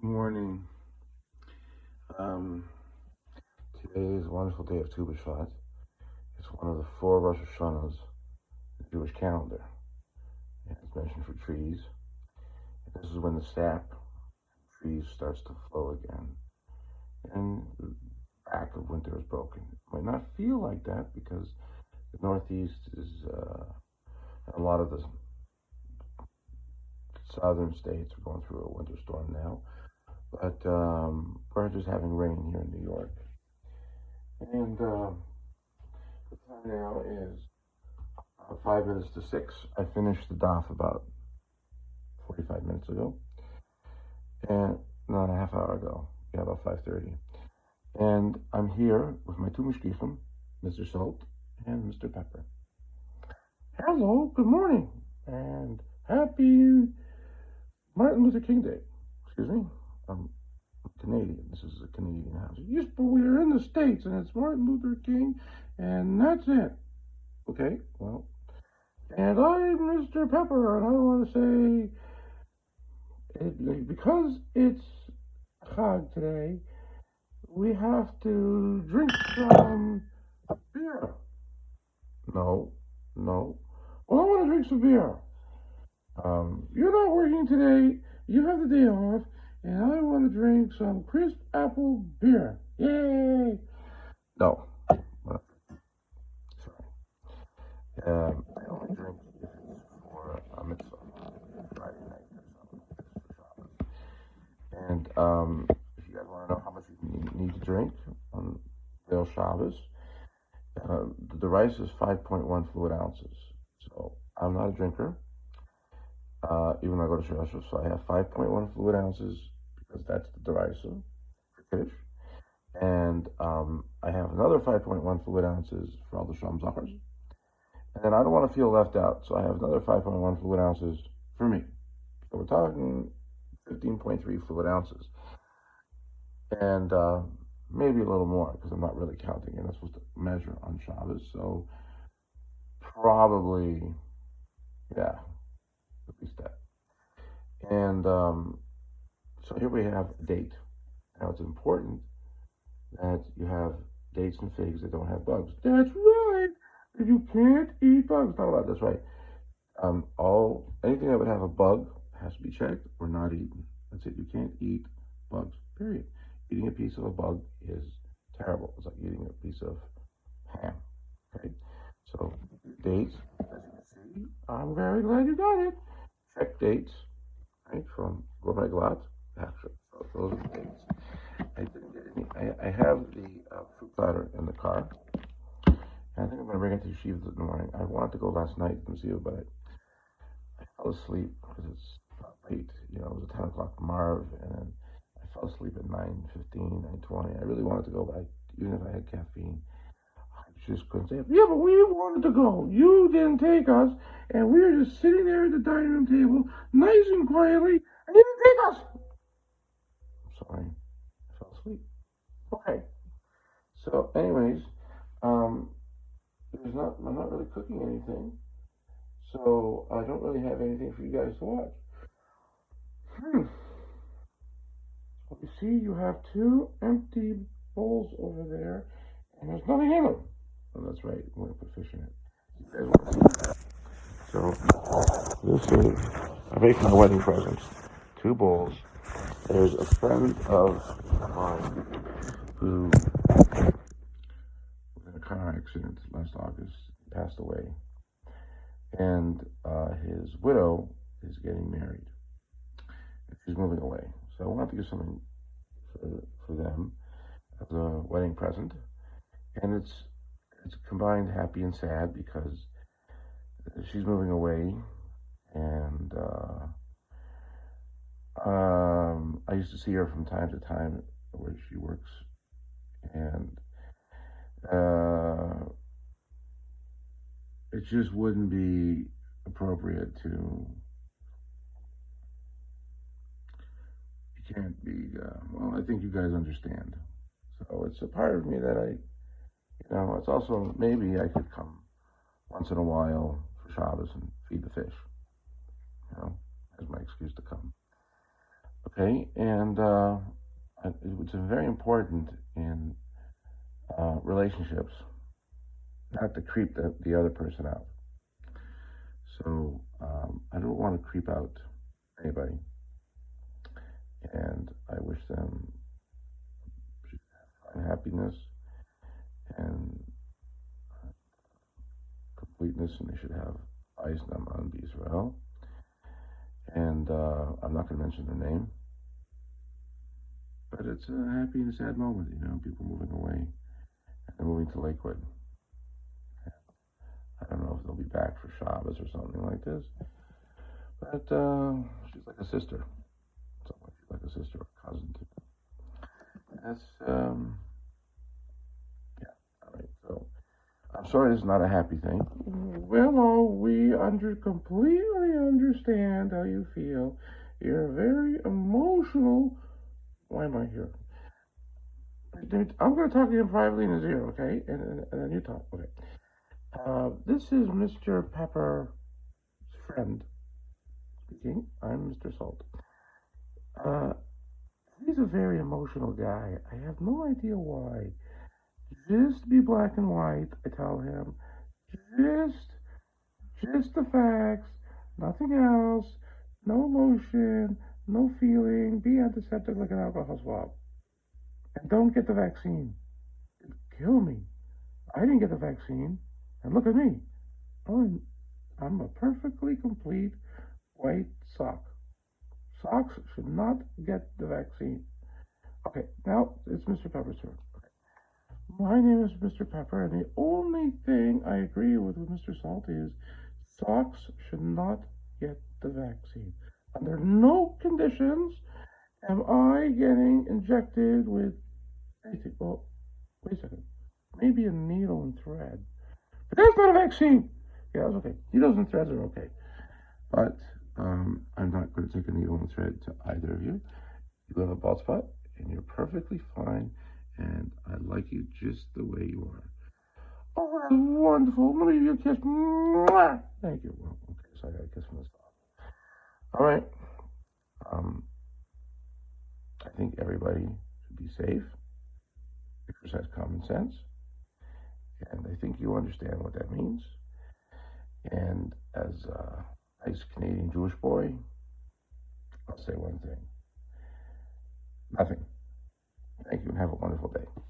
Good morning. Um, Today is a wonderful day of Tubishvat. It's one of the four Rosh Hashanahs in the Jewish calendar. And it's mentioned for trees. And this is when the sap trees starts to flow again. And the back of winter is broken. It might not feel like that because the Northeast is a lot of the southern states are going through a winter storm now. But we're just having rain here in New York. And the time now is 5 minutes to 6. I finished the daf about 45 minutes ago, and not a half hour ago. Yeah, about 5:30. And I'm here with my two mishkichim, Mr. Salt and Mr. Pepper. Hello, good morning, and happy Martin Luther King Day. Excuse me, I'm Canadian. This is a Canadian house. Yes, but we're in the States, and it's Martin Luther King, and that's it. Okay, well, and I'm Mr. Pepper, and I want to say, because it's Chag today, we have to drink some beer. No, no. Well, I want to drink some beer. You're not working today. You have the day off, and I want to drink some crisp apple beer. Yay! No, sorry. I only drink if it's for a mitzvah, Friday night or something. And if you guys want to know how much you need to drink on Leil Shabbos, the rice is 5.1 fluid ounces. So I'm not a drinker, even though I go to Shirasha. So I have 5.1 fluid ounces because that's the derisa for Kiddush. And I have another 5.1 fluid ounces for all the Sham Zachars. And then I don't want to feel left out, so I have another 5.1 fluid ounces for me. So we're talking 15.3 fluid ounces. And maybe a little more because I'm not really counting. You're not supposed to measure on Shabbos. So probably, yeah, at least that. And so here we have a date. Now it's important that you have dates and figs that don't have bugs. That's right. You can't eat bugs. Not allowed. That's right. Anything that would have a bug has to be checked or not eaten. That's it. You can't eat bugs. Period. Eating a piece of a bug is terrible. It's like eating a piece of ham. Okay. So dates, as you can see, I'm very glad you got it. Check dates, right, from Rabbi Glatt. Actually, so those are the dates. I didn't get any. I have the fruit platter in the car. And I think I'm going to bring it to Yeshiva in the morning. I wanted to go last night and see it, but I fell asleep because it's late. It was a 10 o'clock Marv, and then I fell asleep at 9:15, 9:20. I really wanted to go, but even if I had caffeine, I just couldn't say, yeah, but we wanted to go. You didn't take us, and we were just sitting there at the dining room table, nice and quietly, and you didn't take us. I'm sorry. I fell asleep. Okay. So, anyways, um, I'm not really cooking anything, so I don't really have anything for you guys to watch. Well, you see, you have two empty bowls over there, and there's nothing in them. Oh, that's right. We're gonna put fish in it. You guys want to see that? So this is I make my wedding presents. Two bowls. There's a friend of mine who was in a car accident last August. He passed away, and his widow is getting married. She's moving away, so I wanted to give something for them as a wedding present, and it's combined happy and sad because she's moving away, and I used to see her from time to time where she works, and it just wouldn't be appropriate to. You can't be. Well, I think you guys understand. So it's a part of me that it's also maybe I could come once in a while for Shabbos and feed the fish, as my excuse to come. Okay, and it's very important in relationships not to creep the other person out. So I don't want to creep out anybody, and I wish them happiness and completeness, and they should have eyes on Israel. And I'm not going to mention their name, but it's a happy and sad moment. You know, people moving away and they're moving to Lakewood. I don't know if they'll be back for Shabbos or something like this, but she's like a sister. Something like she's like a sister or a cousin to me. That's yeah. All right. So I'm sorry, this is not a happy thing. Well, we completely understand how you feel. You're very emotional. Why am I here? I'm going to talk to you privately in his ear, okay? And then you talk, okay? This is Mr. Pepper's friend speaking. I'm Mr. Salt. Uh, he's a very emotional guy. I have no idea why. Just be black and white, I tell him. Just, just the facts, nothing else. No emotion, no feeling. Be antiseptic like an alcohol swab. And don't get the vaccine. It'd kill me. I didn't get the vaccine. And look at me. I'm a perfectly complete white sock. Socks should not get the vaccine. Okay, now it's Mr. Pepper's turn. Okay. My name is Mr. Pepper, and the only thing I agree with Mr. Salt is socks should not get the vaccine. Under no conditions am I getting injected with anything. Well, wait a second. Maybe a needle and thread. But that's not a vaccine. Yeah, that's okay. Needles and threads are okay. But I'm not going to take a needle and thread to either of you. You have a bald spot, and you're perfectly fine, and I like you just the way you are. Oh, that's wonderful. Let me give you a kiss. Mwah! Thank you. Well, okay, so I got a kiss from the spot. All right. Um, I think everybody should be safe, exercise common sense, and I think you understand what that means. And as a nice Canadian Jewish boy, I'll say one thing. Nothing. Thank you and have a wonderful day.